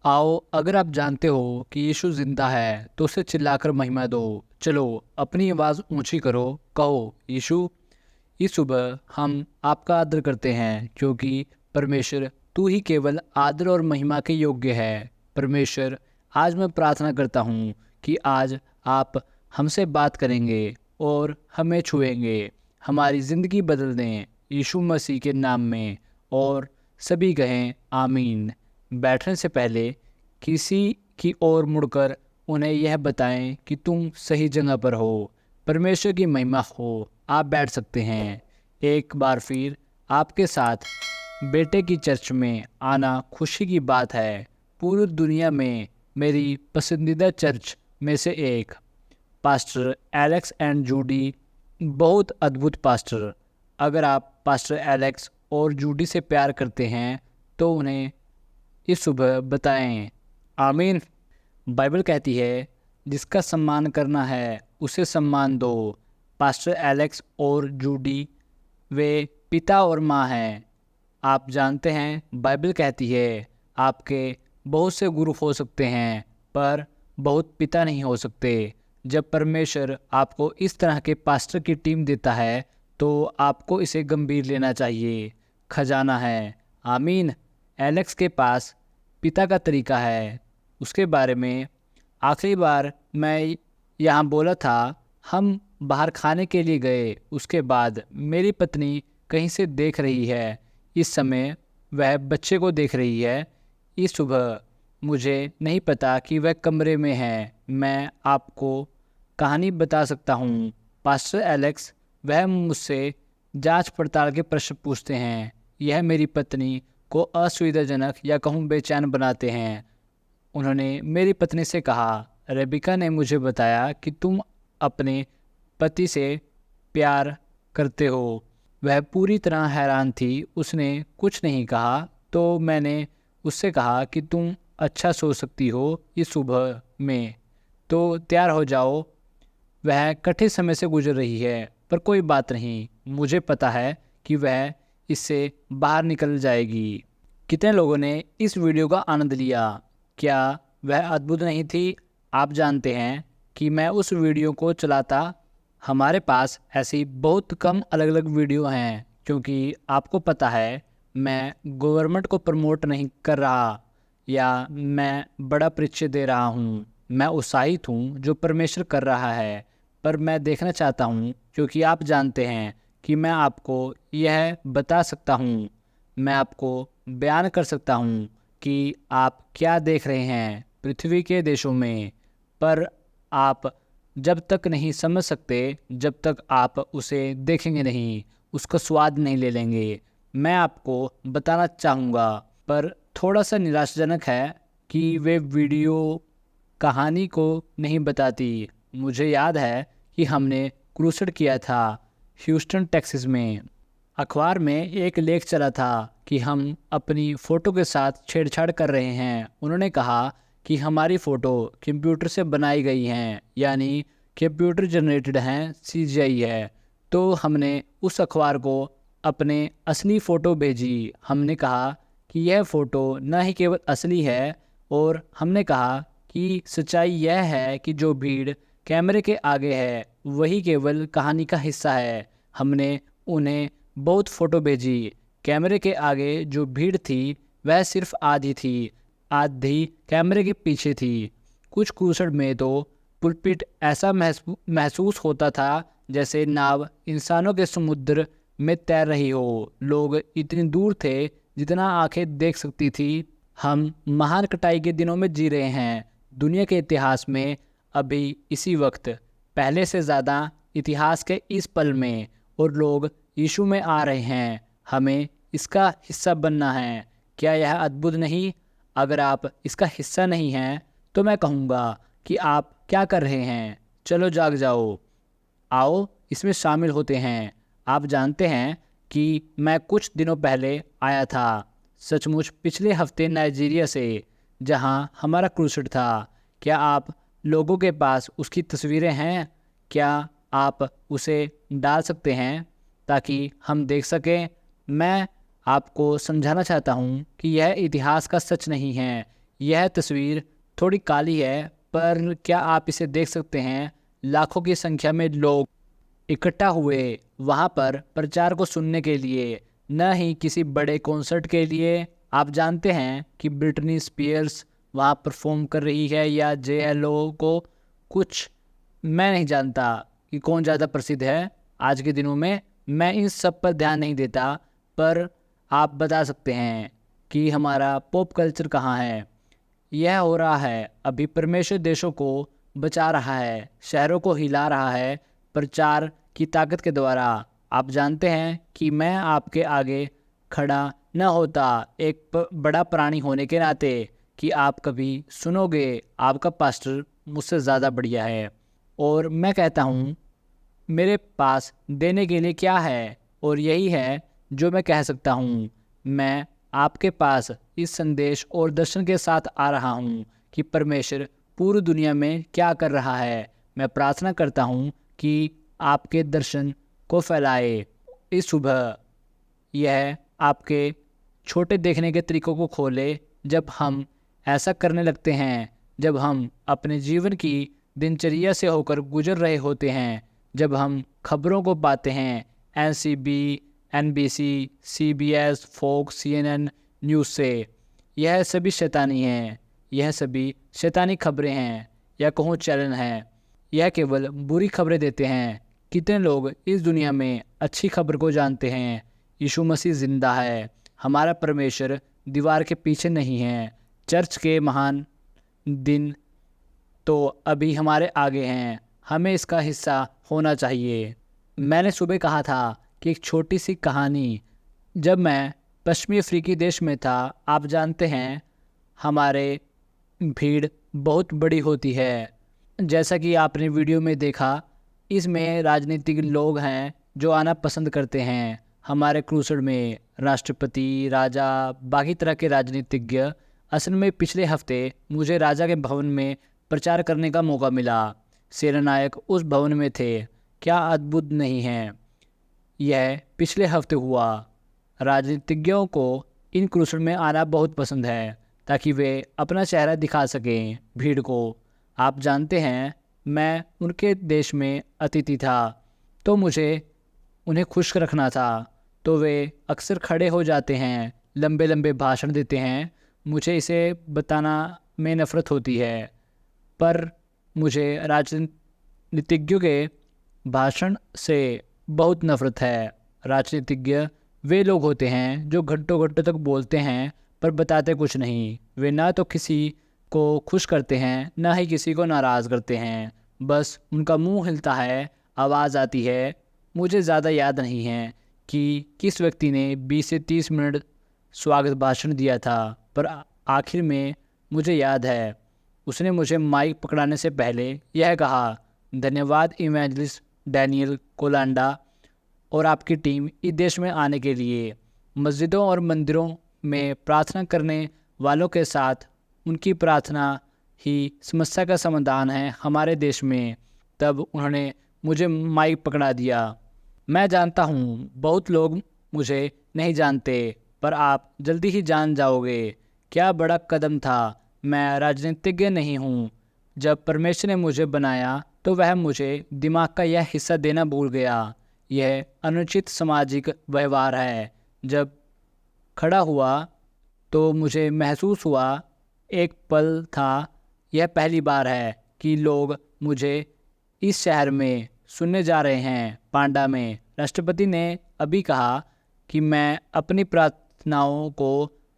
आओ, अगर आप जानते हो कि यीशु जिंदा है तो उसे चिल्लाकर महिमा दो। चलो, अपनी आवाज़ ऊंची करो, कहो यीशु। इस सुबह हम आपका आदर करते हैं क्योंकि परमेश्वर तू ही केवल आदर और महिमा के योग्य है। परमेश्वर, आज मैं प्रार्थना करता हूँ कि आज आप हमसे बात करेंगे और हमें छुएंगे, हमारी ज़िंदगी बदल दें यीशु मसीह के नाम में। और सभी कहें आमीन। बैठने से पहले किसी की ओर मुड़कर उन्हें यह बताएं कि तुम सही जगह पर हो। परमेश्वर की महिमा हो। आप बैठ सकते हैं। एक बार फिर आपके साथ बेटे की चर्च में आना खुशी की बात है। पूरी दुनिया में मेरी पसंदीदा चर्च में से एक, पास्टर एलेक्स एंड जूडी, बहुत अद्भुत पास्टर। अगर आप पास्टर एलेक्स और जूडी से प्यार करते हैं तो उन्हें इस सुबह बताएं आमीन। बाइबल कहती है, जिसका सम्मान करना है उसे सम्मान दो। पास्टर एलेक्स और जूडी वे पिता और माँ हैं। आप जानते हैं, बाइबल कहती है आपके बहुत से गुरु हो सकते हैं पर बहुत पिता नहीं हो सकते। जब परमेश्वर आपको इस तरह के पास्टर की टीम देता है तो आपको इसे गंभीर लेना चाहिए। खजाना है। आमीन। एलेक्स के पास पिता का तरीका है। उसके बारे में आखिरी बार मैं यहाँ बोला था, हम बाहर खाने के लिए गए। उसके बाद मेरी पत्नी कहीं से देख रही है। इस समय वह बच्चे को देख रही है। इस सुबह मुझे नहीं पता कि वह कमरे में है। मैं आपको कहानी बता सकता हूँ। पास्टर एलेक्स, वह मुझसे जांच पड़ताल के प्रश्न पूछते हैं। यह मेरी पत्नी को असुविधाजनक या कहूँ बेचैन बनाते हैं। उन्होंने मेरी पत्नी से कहा, रेबिका ने मुझे बताया कि तुम अपने पति से प्यार करते हो। वह पूरी तरह हैरान थी। उसने कुछ नहीं कहा तो मैंने उससे कहा कि तुम अच्छा सो सकती हो इस सुबह में, तो तैयार हो जाओ। वह कठिन समय से गुजर रही है पर कोई बात नहीं, मुझे पता है कि वह इससे बाहर निकल जाएगी। कितने लोगों ने इस वीडियो का आनंद लिया? क्या वह अद्भुत नहीं थी? आप जानते हैं कि मैं उस वीडियो को चलाता, हमारे पास ऐसी बहुत कम अलग अलग वीडियो हैं क्योंकि आपको पता है मैं गवर्नमेंट को प्रमोट नहीं कर रहा या मैं बड़ा परिचय दे रहा हूँ। मैं उत्साहित हूँ जो परमेश्वर कर रहा है, पर मैं देखना चाहता हूँ क्योंकि आप जानते हैं कि मैं आपको यह बता सकता हूँ, मैं आपको बयान कर सकता हूँ कि आप क्या देख रहे हैं पृथ्वी के देशों में। पर आप जब तक नहीं समझ सकते, जब तक आप उसे देखेंगे नहीं, उसका स्वाद नहीं ले लेंगे। मैं आपको बताना चाहूँगा, पर थोड़ा सा निराशाजनक है कि वे वीडियो कहानी को नहीं बताती। मुझे याद है कि हमने क्रूसेड किया था ह्यूस्टन टेक्सास में। अखबार में एक लेख चला था कि हम अपनी फ़ोटो के साथ छेड़छाड़ कर रहे हैं। उन्होंने कहा कि हमारी फ़ोटो कंप्यूटर से बनाई गई हैं, यानी कंप्यूटर जनरेटेड हैं, सीजीआई है। तो हमने उस अखबार को अपने असली फ़ोटो भेजी। हमने कहा कि यह फ़ोटो न ही केवल असली है, और हमने कहा कि सच्चाई यह है कि जो भीड़ कैमरे के आगे है वही केवल कहानी का हिस्सा है। हमने उन्हें बहुत फ़ोटो भेजी। कैमरे के आगे जो भीड़ थी वह सिर्फ आधी थी, आधी कैमरे के पीछे थी। कुछ क्रूसेड में तो पुलपिट ऐसा महसूस होता था जैसे नाव इंसानों के समुद्र में तैर रही हो। लोग इतनी दूर थे जितना आंखें देख सकती थी। हम महान कटाई के दिनों में जी रहे हैं। दुनिया के इतिहास में अभी इसी वक्त पहले से ज़्यादा इतिहास के इस पल में, और लोग यीशु में आ रहे हैं। हमें इसका हिस्सा बनना है। क्या यह अद्भुत नहीं? अगर आप इसका हिस्सा नहीं हैं तो मैं कहूँगा कि आप क्या कर रहे हैं? चलो जाग जाओ, आओ इसमें शामिल होते हैं। आप जानते हैं कि मैं कुछ दिनों पहले आया था, सचमुच पिछले हफ्ते, नाइजीरिया से, जहां हमारा क्रूसेड था। क्या आप लोगों के पास उसकी तस्वीरें हैं? क्या आप उसे डाल सकते हैं ताकि हम देख सकें? मैं आपको समझाना चाहता हूँ कि यह इतिहास का सच नहीं है, यह तस्वीर थोड़ी काली है, पर क्या आप इसे देख सकते हैं? लाखों की संख्या में लोग इकट्ठा हुए वहां पर प्रचार को सुनने के लिए, न ही किसी बड़े कॉन्सर्ट के लिए। आप जानते हैं कि ब्रिटनी स्पीयर्स वहां परफॉर्म कर रही है या JLO को कुछ, मैं नहीं जानता कि कौन ज़्यादा प्रसिद्ध है आज के दिनों में। मैं इन सब पर ध्यान नहीं देता, पर आप बता सकते हैं कि हमारा पॉप कल्चर कहाँ है? यह हो रहा है अभी। परमेश्वर देशों को बचा रहा है, शहरों को हिला रहा है प्रचार की ताकत के द्वारा। आप जानते हैं कि मैं आपके आगे खड़ा न होता एक बड़ा प्राणी होने के नाते कि आप कभी सुनोगे आपका पास्टर मुझसे ज़्यादा बढ़िया है। और मैं कहता हूँ मेरे पास देने के लिए क्या है, और यही है जो मैं कह सकता हूँ। मैं आपके पास इस संदेश और दर्शन के साथ आ रहा हूँ कि परमेश्वर पूरी दुनिया में क्या कर रहा है। मैं प्रार्थना करता हूँ कि आपके दर्शन को फैलाए इस सुबह। यह आपके छोटे देखने के तरीकों को खोले। जब हम ऐसा करने लगते हैं, जब हम अपने जीवन की दिनचर्या से होकर गुजर रहे होते हैं, जब हम खबरों को पाते हैं NCB, NBC, CBS, Fox, CNN news से, यह सभी शैतानी हैं। यह सभी शैतानी खबरें हैं या कहूँ चैनल हैं। यह केवल बुरी खबरें देते हैं। कितने लोग इस दुनिया में अच्छी खबर को जानते हैं? यीशु मसीह जिंदा है। हमारा परमेश्वर दीवार के पीछे नहीं है। चर्च के महान दिन तो अभी हमारे आगे हैं। हमें इसका हिस्सा होना चाहिए। मैंने सुबह कहा था कि एक छोटी सी कहानी। जब मैं पश्चिमी अफ्रीकी देश में था, आप जानते हैं हमारे भीड़ बहुत बड़ी होती है। जैसा कि आपने वीडियो में देखा, इसमें राजनीतिक लोग हैं जो आना पसंद करते हैं। हमारे क्रूसड में राष्ट्रपति, राजा, बाकी तरह के राजनीतिज्ञ। असल में पिछले हफ्ते मुझे राजा के भवन में प्रचार करने का मौका मिला। सेनानायक उस भवन में थे। क्या अद्भुत नहीं है? यह पिछले हफ्ते हुआ। राजनीतिज्ञों को इन क्रूसड में आना बहुत पसंद है ताकि वे अपना चेहरा दिखा सकें भीड़ को। आप जानते हैं मैं उनके देश में अतिथि था, तो मुझे उन्हें खुश रखना था। तो वे अक्सर खड़े हो जाते हैं, लंबे लंबे भाषण देते हैं। मुझे इसे बताना में नफ़रत होती है, पर मुझे राजनीतिज्ञों के भाषण से बहुत नफ़रत है। राजनीतिज्ञ वे लोग होते हैं जो घंटों घंटों तक बोलते हैं पर बताते कुछ नहीं। वे ना तो किसी को खुश करते हैं, ना ही किसी को नाराज़ करते हैं। बस उनका मुंह हिलता है, आवाज़ आती है। मुझे ज़्यादा याद नहीं है कि किस व्यक्ति ने 20 से 30 मिनट स्वागत भाषण दिया था, पर आखिर में मुझे याद है उसने मुझे माइक पकड़ाने से पहले यह कहा, धन्यवाद इवेंजलिस्ट डैनियल कोलांडा और आपकी टीम इस देश में आने के लिए। मस्जिदों और मंदिरों में प्रार्थना करने वालों के साथ उनकी प्रार्थना ही समस्या का समाधान है हमारे देश में। तब उन्होंने मुझे माइक पकड़ा दिया। मैं जानता हूँ बहुत लोग मुझे नहीं जानते, पर आप जल्दी ही जान जाओगे। क्या बड़ा कदम था। मैं राजनीतिज्ञ नहीं हूँ। जब परमेश्वर ने मुझे बनाया तो वह मुझे दिमाग का यह हिस्सा देना भूल गया। यह अनुचित सामाजिक व्यवहार है। जब खड़ा हुआ तो मुझे महसूस हुआ, एक पल था, यह पहली बार है कि लोग मुझे इस शहर में सुनने जा रहे हैं। पांडा में राष्ट्रपति ने अभी कहा कि मैं अपनी प्रार्थनाओं को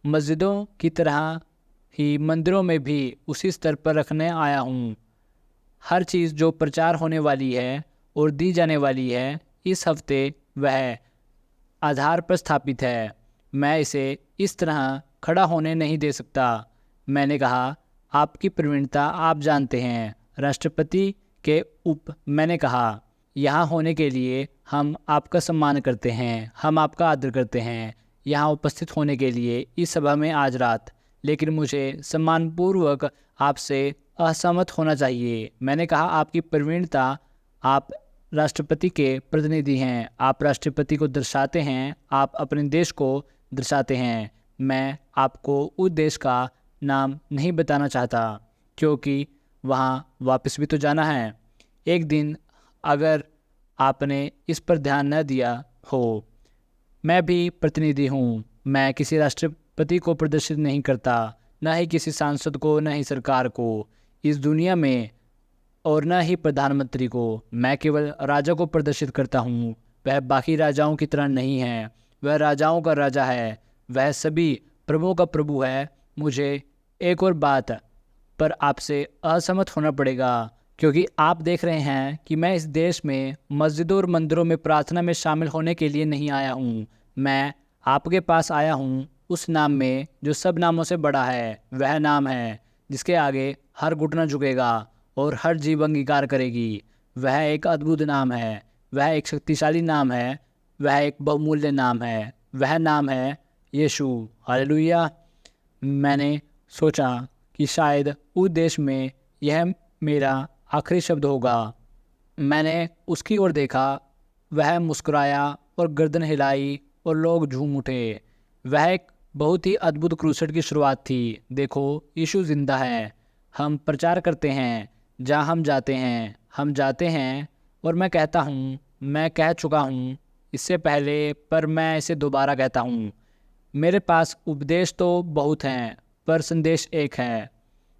मस्जिदों की तरह ही मंदिरों में भी उसी स्तर पर रखने आया हूँ। हर चीज़ जो प्रचार होने वाली है और दी जाने वाली है इस हफ्ते, वह आधार पर स्थापित है। मैं इसे इस तरह खड़ा होने नहीं दे सकता। मैंने कहा, आपकी प्रवीणता आप जानते हैं। राष्ट्रपति के मैंने कहा, यहाँ होने के लिए हम आपका सम्मान करते हैं, हम आपका आदर करते हैं यहाँ उपस्थित होने के लिए इस सभा में आज रात। लेकिन मुझे सम्मानपूर्वक आपसे असहमत होना चाहिए। मैंने कहा, आपकी प्रवीणता, आप राष्ट्रपति के प्रतिनिधि हैं, आप राष्ट्रपति को दर्शाते हैं, आप अपने देश को दर्शाते हैं। मैं आपको उस देश का नाम नहीं बताना चाहता, क्योंकि वहाँ वापस भी तो जाना है एक दिन, अगर आपने इस पर ध्यान न दिया हो। मैं भी प्रतिनिधि हूँ, मैं किसी राष्ट्रपति को प्रदर्शित नहीं करता, न ही किसी सांसद को, न ही सरकार को इस दुनिया में, और न ही प्रधानमंत्री को। मैं केवल राजा को प्रदर्शित करता हूँ। वह बाकी राजाओं की तरह नहीं है, वह राजाओं का राजा है, वह सभी प्रभुओं का प्रभु है। मुझे एक और बात पर आपसे असहमत होना पड़ेगा, क्योंकि आप देख रहे हैं कि मैं इस देश में मस्जिदों और मंदिरों में प्रार्थना में शामिल होने के लिए नहीं आया हूँ। मैं आपके पास आया हूँ उस नाम में जो सब नामों से बड़ा है। वह नाम है जिसके आगे हर घुटना झुकेगा और हर जीभ अंगीकार करेगी। वह एक अद्भुत नाम है, वह एक शक्तिशाली नाम है, वह एक बहुमूल्य नाम है। वह नाम है यीशु। हालेलुया। मैंने सोचा कि शायद उस देश में यह मेरा आखिरी शब्द होगा। मैंने उसकी ओर देखा, वह मुस्कुराया और गर्दन हिलाई और लोग झूम उठे। वह एक बहुत ही अद्भुत क्रूसेड की शुरुआत थी। देखो, यीशु जिंदा है। हम प्रचार करते हैं जहाँ हम जाते हैं, हम जाते हैं, और मैं कहता हूँ, मैं कह चुका हूँ इससे पहले, पर मैं इसे दोबारा कहता हूँ। मेरे पास उपदेश तो बहुत हैं, पर संदेश एक है।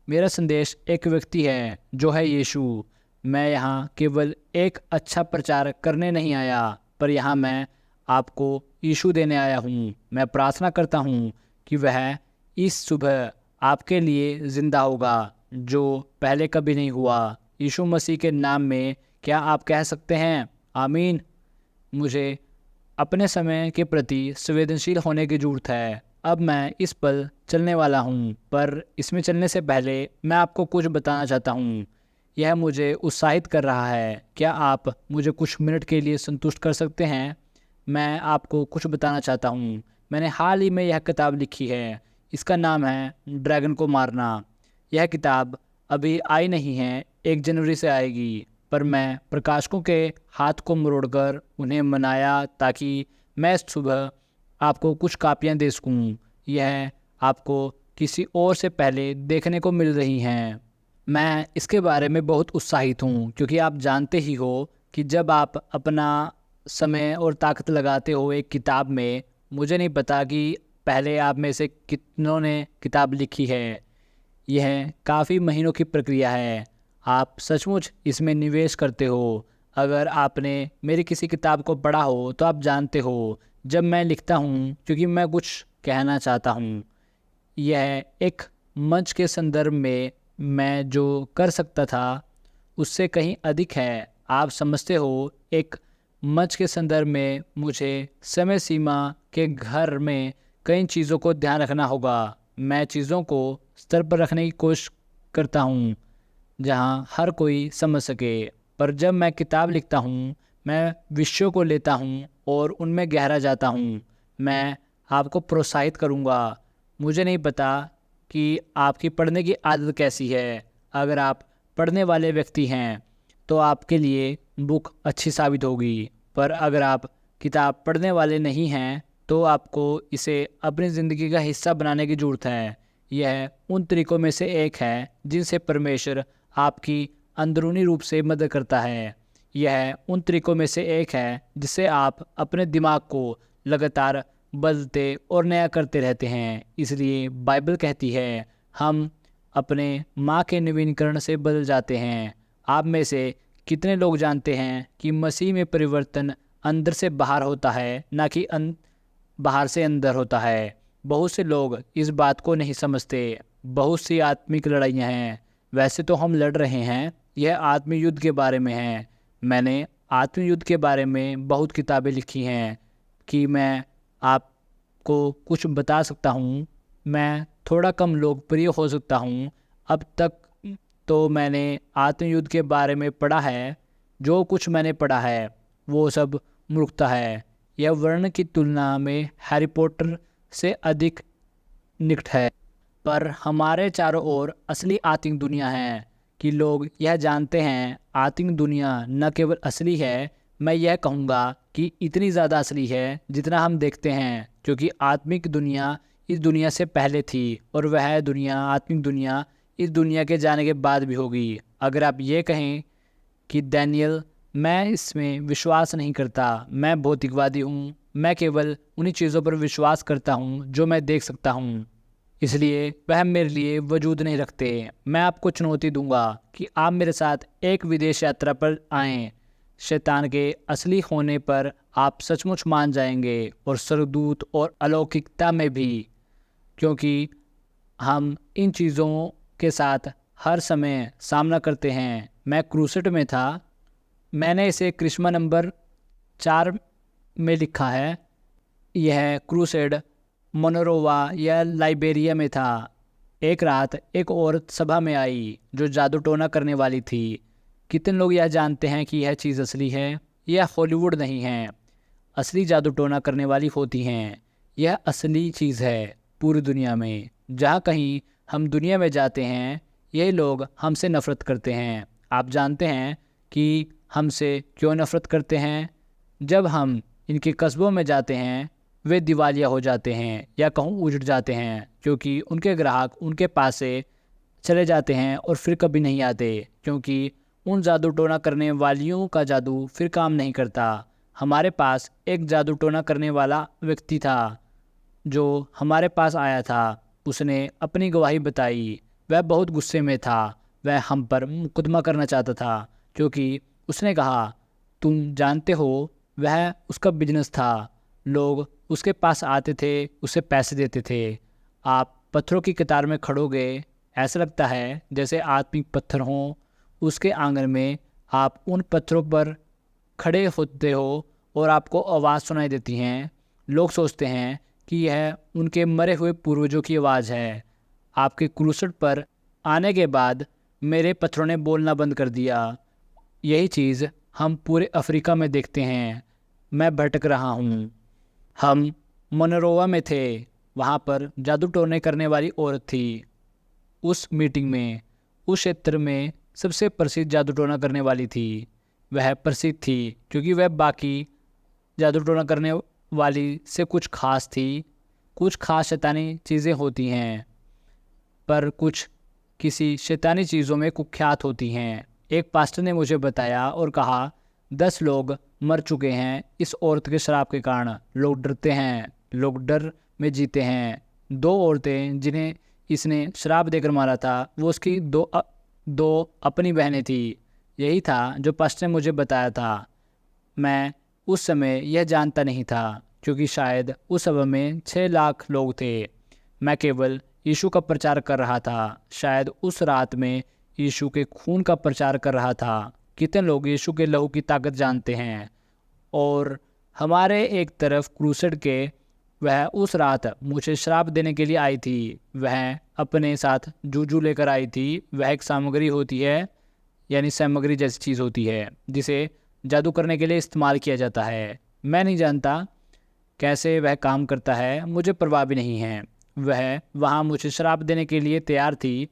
मेरा संदेश एक व्यक्ति है जो है यीशु। मैं यहाँ केवल एक अच्छा प्रचार करने नहीं आया, पर यहाँ मैं आपको यीशु देने आया हूँ। मैं प्रार्थना करता हूँ कि वह इस सुबह आपके लिए ज़िंदा होगा, जो पहले कभी नहीं हुआ। यीशु मसीह के नाम में क्या आप कह सकते हैं आमीन? मुझे अपने समय के प्रति संवेदनशील होने की ज़रूरत है। अब मैं इस पर चलने वाला हूँ, पर इसमें चलने से पहले मैं आपको कुछ बताना चाहता हूँ। यह मुझे उत्साहित कर रहा है। क्या आप मुझे कुछ मिनट के लिए संतुष्ट कर सकते हैं? मैं आपको कुछ बताना चाहता हूँ। मैंने हाल ही में यह किताब लिखी है। इसका नाम है ड्रैगन को मारना। यह किताब अभी आई नहीं है, 1 जनवरी से आएगी, पर मैं प्रकाशकों के हाथ को मरोड़कर उन्हें मनाया ताकि मैं इस सुबह आपको कुछ कापियाँ दे सकूँ। यह आपको किसी और से पहले देखने को मिल रही हैं। मैं इसके बारे में बहुत उत्साहित हूँ, क्योंकि आप जानते ही हो कि जब आप अपना समय और ताकत लगाते हो एक किताब में, मुझे नहीं पता कि पहले आप में से कितनों ने किताब लिखी है। यह काफ़ी महीनों की प्रक्रिया है। आप सचमुच इसमें निवेश करते हो। अगर आपने मेरी किसी किताब को पढ़ा हो तो आप जानते हो, जब मैं लिखता हूँ क्योंकि मैं कुछ कहना चाहता हूँ। यह एक मंच के संदर्भ में मैं जो कर सकता था उससे कहीं अधिक है। आप समझते हो, एक मंच के संदर्भ में मुझे समय सीमा के घर में कई चीज़ों को ध्यान रखना होगा। मैं चीज़ों को स्तर पर रखने की कोशिश करता हूँ जहाँ हर कोई समझ सके। पर जब मैं किताब लिखता हूँ, मैं विषयों को लेता हूँ और उनमें गहरा जाता हूँ। मैं आपको प्रोत्साहित करूँगा। मुझे नहीं पता कि आपकी पढ़ने की आदत कैसी है। अगर आप पढ़ने वाले व्यक्ति हैं तो आपके लिए बुक अच्छी साबित होगी, पर अगर आप किताब पढ़ने वाले नहीं हैं तो आपको इसे अपनी ज़िंदगी का हिस्सा बनाने की ज़रूरत है। यह उन तरीक़ों में से एक है जिनसे परमेश्वर आपकी अंदरूनी रूप से मदद करता है। यह उन तरीक़ों में से एक है जिससे आप अपने दिमाग को लगातार बदलते और नया करते रहते हैं। इसलिए बाइबल कहती है, हम अपने माँ के नवीनीकरण से बदल जाते हैं। आप में से कितने लोग जानते हैं कि मसीह में परिवर्तन अंदर से बाहर होता है, ना कि बाहर से अंदर होता है? बहुत से लोग इस बात को नहीं समझते। बहुत सी आत्मिक लड़ाइयाँ हैं। वैसे तो हम लड़ रहे हैं, यह आत्मिक युद्ध के बारे में है। मैंने आत्मिक युद्ध के बारे में बहुत किताबें लिखी हैं कि मैं आपको कुछ बता सकता हूँ। मैं थोड़ा कम लोकप्रिय हो सकता हूँ। अब तक तो मैंने आत्मयुद्ध के बारे में पढ़ा है। जो कुछ मैंने पढ़ा है वो सब मूर्खता है। यह वर्ण की तुलना में हैरी पॉटर से अधिक निकट है। पर हमारे चारों ओर असली आत्मिक दुनिया है कि लोग यह जानते हैं। आत्मिक दुनिया न केवल असली है, मैं यह कहूँगा कि इतनी ज़्यादा असली है जितना हम देखते हैं, क्योंकि आत्मिक दुनिया इस दुनिया से पहले थी और वह दुनिया, आत्मिक दुनिया, इस दुनिया के जाने के बाद भी होगी। अगर आप ये कहें कि डैनियल, मैं इसमें विश्वास नहीं करता, मैं भौतिकवादी हूँ, मैं केवल उन्हीं चीज़ों पर विश्वास करता हूँ जो मैं देख सकता हूँ, इसलिए वह मेरे लिए वजूद नहीं रखते। मैं आपको चुनौती दूंगा कि आप मेरे साथ एक विदेश यात्रा पर आएं। शैतान के असली होने पर आप सचमुच मान जाएंगे, और स्वर्गदूत और अलौकिकता में भी, क्योंकि हम इन चीज़ों के साथ हर समय सामना करते हैं। मैं क्रूसेड में था। मैंने इसे क्रिश्मा नंबर 4 में लिखा है। यह क्रूसेड मोनरोवा या लाइबेरिया में था। एक रात एक औरत सभा में आई जो जादू टोना करने वाली थी। कितने लोग यह जानते हैं कि यह चीज़ असली है? यह हॉलीवुड नहीं है। असली जादू टोना करने वाली होती हैं। यह असली चीज़ है पूरी दुनिया में। जहाँ कहीं हम दुनिया में जाते हैं, यही लोग हमसे नफ़रत करते हैं। आप जानते हैं कि हमसे क्यों नफ़रत करते हैं? जब हम इनके कस्बों में जाते हैं, वे दिवालिया हो जाते हैं या कहूँ उजड़ जाते हैं, क्योंकि उनके ग्राहक उनके पास से चले जाते हैं और फिर कभी नहीं आते, क्योंकि उन जादू टोना करने वालियों का जादू फिर काम नहीं करता। हमारे पास एक जादू टोना करने वाला व्यक्ति था जो हमारे पास आया था। उसने अपनी गवाही बताई। वह बहुत गुस्से में था। वह हम पर मुकदमा करना चाहता था, क्योंकि उसने कहा, तुम जानते हो, वह उसका बिजनेस था। लोग उसके पास आते थे, उसे पैसे देते थे। आप पत्थरों की कतार में खड़ोगे, ऐसा लगता है जैसे आत्मिक पत्थर हों उसके आंगन में। आप उन पत्थरों पर खड़े होते हो और आपको आवाज़ सुनाई देती हैं। लोग सोचते हैं कि यह उनके मरे हुए पूर्वजों की आवाज़ है। आपके क्रूसेड पर आने के बाद मेरे पत्थरों ने बोलना बंद कर दिया। यही चीज़ हम पूरे अफ्रीका में देखते हैं। मैं भटक रहा हूँ। हम मोनरोवा में थे। वहाँ पर जादू टोने करने वाली औरत थी। उस मीटिंग में उस क्षेत्र में सबसे प्रसिद्ध जादू टोना करने वाली थी। वह प्रसिद्ध थी क्योंकि वह बाकी जादू टोना करने वाली से कुछ खास थी। कुछ खास शैतानी चीज़ें होती हैं, पर कुछ किसी शैतानी चीज़ों में कुख्यात होती हैं। एक पास्टर ने मुझे बताया और कहा, 10 लोग मर चुके हैं इस औरत के शराब के कारण। लोग डरते हैं, लोग डर में जीते हैं। 2 औरतें जिन्हें इसने शराब देकर मारा था, वो उसकी दो अपनी बहनें थी। यही था जो पास्टर ने मुझे बताया था। मैं उस समय यह जानता नहीं था, क्योंकि शायद उस सभा में 6 लाख लोग थे। मैं केवल यीशु का प्रचार कर रहा था। शायद उस रात में यीशु के खून का प्रचार कर रहा था। कितने लोग यीशु के लहू की ताकत जानते हैं? और हमारे एक तरफ क्रूसेड के, वह उस रात मुझे श्राप देने के लिए आई थी। वह अपने साथ जूजू लेकर आई थी। वह एक सामग्री होती है, यानी सामग्री जैसी चीज़ होती है जिसे जादू करने के लिए इस्तेमाल किया जाता है। मैं नहीं जानता कैसे वह काम करता है, मुझे परवाह भी नहीं है। वह वहाँ मुझे श्राप देने के लिए तैयार थी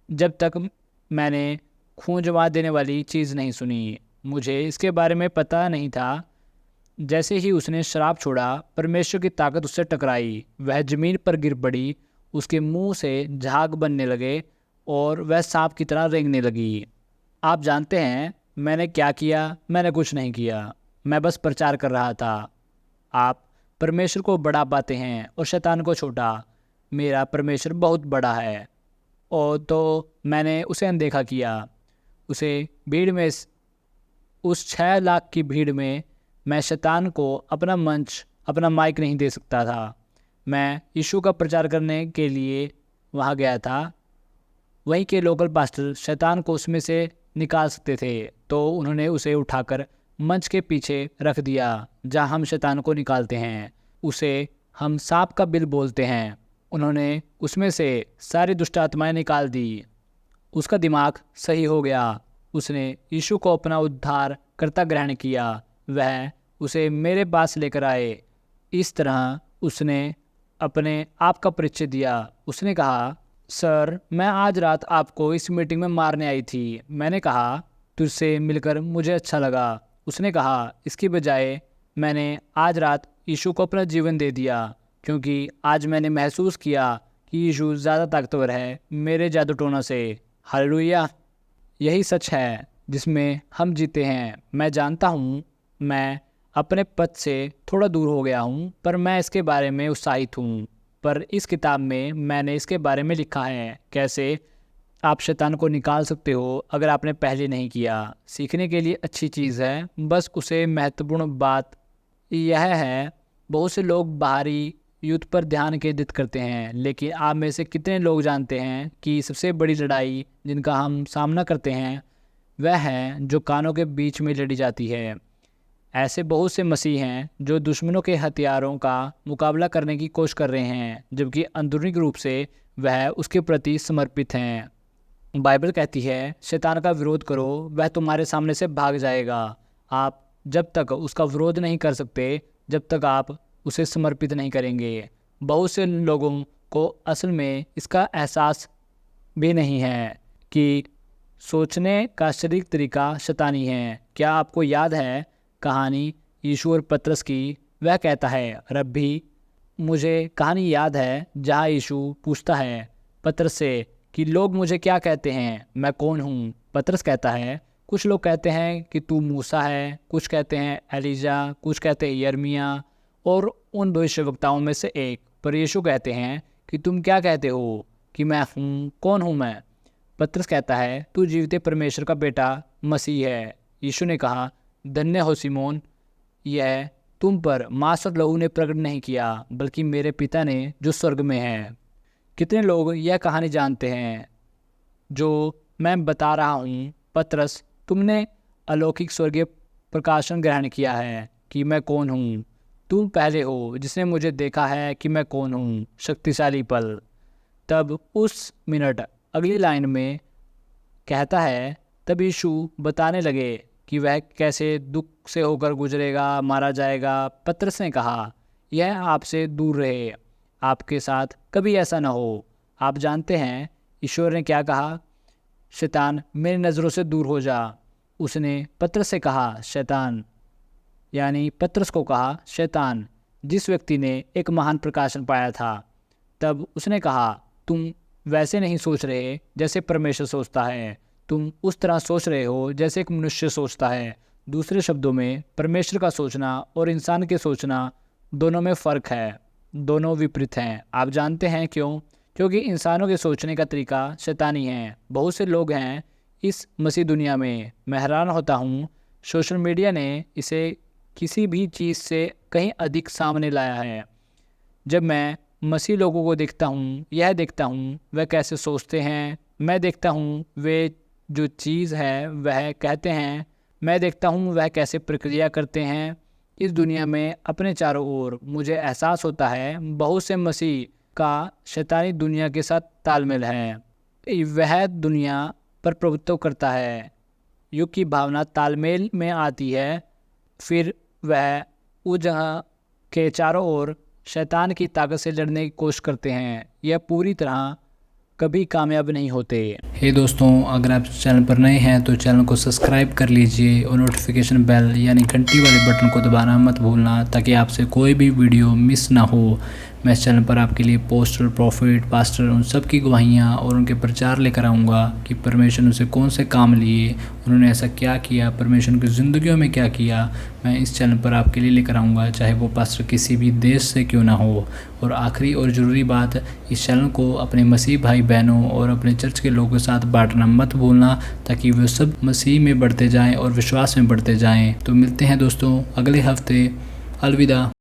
जब तक मैंने खून जमा देने वाली चीज़ नहीं सुनी। मुझे इसके बारे में पता नहीं था। जैसे ही उसने शराब छोड़ा, परमेश्वर की ताकत उससे टकराई। वह ज़मीन पर गिर पड़ी। उसके मुंह से झाग बनने लगे और वह सांप की तरह रेंगने लगी। आप जानते हैं मैंने क्या किया? मैंने कुछ नहीं किया। मैं बस प्रचार कर रहा था। आप परमेश्वर को बड़ा पाते हैं और शैतान को छोटा। मेरा परमेश्वर बहुत बड़ा है। और तो मैंने उसे अनदेखा किया। उसे भीड़ में, उस 6 लाख की भीड़ में मैं शैतान को अपना मंच, अपना माइक नहीं दे सकता था। मैं यीशु का प्रचार करने के लिए वहाँ गया था। वहीं के लोकल पास्टर शैतान को उसमें से निकाल सकते थे, तो उन्होंने उसे उठाकर मंच के पीछे रख दिया जहाँ हम शैतान को निकालते हैं। उसे हम सांप का बिल बोलते हैं। उन्होंने उसमें से सारी दुष्ट आत्माएं निकाल दी। उसका दिमाग सही हो गया। उसने यीशु को अपना उद्धार करता ग्रहण किया। वह उसे मेरे पास लेकर आए। इस तरह उसने अपने आप का परिचय दिया। उसने कहा, सर, मैं आज रात आपको इस मीटिंग में मारने आई थी। मैंने कहा, तुझसे मिलकर मुझे अच्छा लगा। उसने कहा, इसकी बजाय मैंने आज रात यीशु को अपना जीवन दे दिया। क्योंकि आज मैंने महसूस किया कि यीशु ज़्यादा ताकतवर है मेरे जादू टोना से। हालेलुया। यही सच है जिसमें हम जीते हैं। मैं जानता हूँ मैं अपने पद से थोड़ा दूर हो गया हूँ, पर मैं इसके बारे में उत्साहित हूँ। पर इस किताब में मैंने इसके बारे में लिखा है कैसे आप शैतान को निकाल सकते हो अगर आपने पहले नहीं किया। सीखने के लिए अच्छी चीज़ है, बस उसे महत्वपूर्ण बात यह है बहुत से लोग बाहरी युद्ध पर ध्यान केंद्रित करते हैं, लेकिन आप में से कितने लोग जानते हैं कि सबसे बड़ी लड़ाई जिनका हम सामना करते हैं वह है जो कानों के बीच में लड़ी जाती है। ऐसे बहुत से मसीह हैं जो दुश्मनों के हथियारों का मुकाबला करने की कोशिश कर रहे हैं, जबकि अंदरूनी रूप से वह उसके प्रति समर्पित हैं। बाइबल कहती है शैतान का विरोध करो, वह तुम्हारे सामने से भाग जाएगा। आप जब तक उसका विरोध नहीं कर सकते जब तक आप उसे समर्पित नहीं करेंगे। बहुत से लोगों को असल में इसका एहसास भी नहीं है कि सोचने का शारीरिक तरीका शैतानी है। क्या आपको याद है कहानी यीशु और पतरस की? वह कहता है रब्बी, मुझे कहानी याद है जहाँ यीशु पूछता है पतरस से कि लोग मुझे क्या कहते हैं, मैं कौन हूँ? पतरस कहता है कुछ लोग कहते हैं कि तू मूसा है, कुछ कहते हैं एलीजा, कुछ कहते हैं यर्मिया और उन भविष्यवक्ताओं में से एक। पर यीशु कहते हैं कि तुम क्या कहते हो कि मैं हूँ? कौन हूँ मैं? पतरस कहता है तू जीवते परमेश्वर का बेटा मसीह है। यीशु ने कहा धन्य हो सिमोन, यह तुम पर मांस और लहू ने प्रकट नहीं किया बल्कि मेरे पिता ने जो स्वर्ग में है। कितने लोग यह कहानी जानते हैं जो मैं बता रहा हूँ? पतरस, तुमने अलौकिक स्वर्गीय प्रकाशन ग्रहण किया है कि मैं कौन हूँ। तुम पहले हो जिसने मुझे देखा है कि मैं कौन हूँ। शक्तिशाली पल। तब उस मिनट अगली लाइन में कहता है तब यीशु बताने लगे कि वह कैसे दुख से होकर गुजरेगा, मारा जाएगा। पतरस ने कहा यह आपसे दूर रहे, आपके साथ कभी ऐसा न हो। आप जानते हैं ईश्वर ने क्या कहा? शैतान मेरी नज़रों से दूर हो जा। उसने पतरस से कहा शैतान, यानी पतरस को कहा शैतान, जिस व्यक्ति ने एक महान प्रकाशन पाया था। तब उसने कहा तुम वैसे नहीं सोच रहे जैसे परमेश्वर सोचता है, तुम उस तरह सोच रहे हो जैसे एक मनुष्य सोचता है। दूसरे शब्दों में परमेश्वर का सोचना और इंसान के सोचना दोनों में फ़र्क है, दोनों विपरीत हैं। आप जानते हैं क्यों? क्योंकि इंसानों के सोचने का तरीका शैतानी है। बहुत से लोग हैं इस मसीह दुनिया में। मैं हैरान होता हूँ सोशल मीडिया ने इसे किसी भी चीज़ से कहीं अधिक सामने लाया है। जब मैं मसीह लोगों को देखता हूँ, यह देखता हूँ वह कैसे सोचते हैं, मैं देखता हूँ वे जो चीज़ है वह कहते हैं, मैं देखता हूँ वह कैसे प्रक्रिया करते हैं इस दुनिया में अपने चारों ओर, मुझे एहसास होता है बहुत से मसीह का शैतानी दुनिया के साथ तालमेल है। वह दुनिया पर प्रभुत्व करता है। युग की भावना तालमेल में आती है, फिर वह उस जगह के चारों ओर शैतान की ताकत से लड़ने की कोशिश करते हैं। यह पूरी तरह कभी कामयाब नहीं होते। हे दोस्तों, अगर आप चैनल पर नए हैं तो चैनल को सब्सक्राइब कर लीजिए और नोटिफिकेशन बेल यानी घंटी वाले बटन को दबाना मत भूलना, ताकि आपसे कोई भी वीडियो मिस ना हो। मैं इस चैनल पर आपके लिए पोस्टर, प्रॉफिट, पास्टर उन सब की गवाहियाँ और उनके प्रचार लेकर आऊँगा कि परमेश्वर उनसे कौन से काम लिए, उन्होंने ऐसा क्या किया, परमेश्वर की ज़िंदगियों में क्या किया। मैं इस चैनल पर आपके लिए लेकर आऊँगा, चाहे वो पास्टर किसी भी देश से क्यों ना हो। और आखिरी और ज़रूरी बात, इस चैनल को अपने मसीह भाई बहनों और अपने चर्च के लोगों के साथ बांटना मत भूलना, ताकि वे सब मसीह में बढ़ते जाएँ और विश्वास में बढ़ते जाएँ। तो मिलते हैं दोस्तों अगले हफ्ते। अलविदा।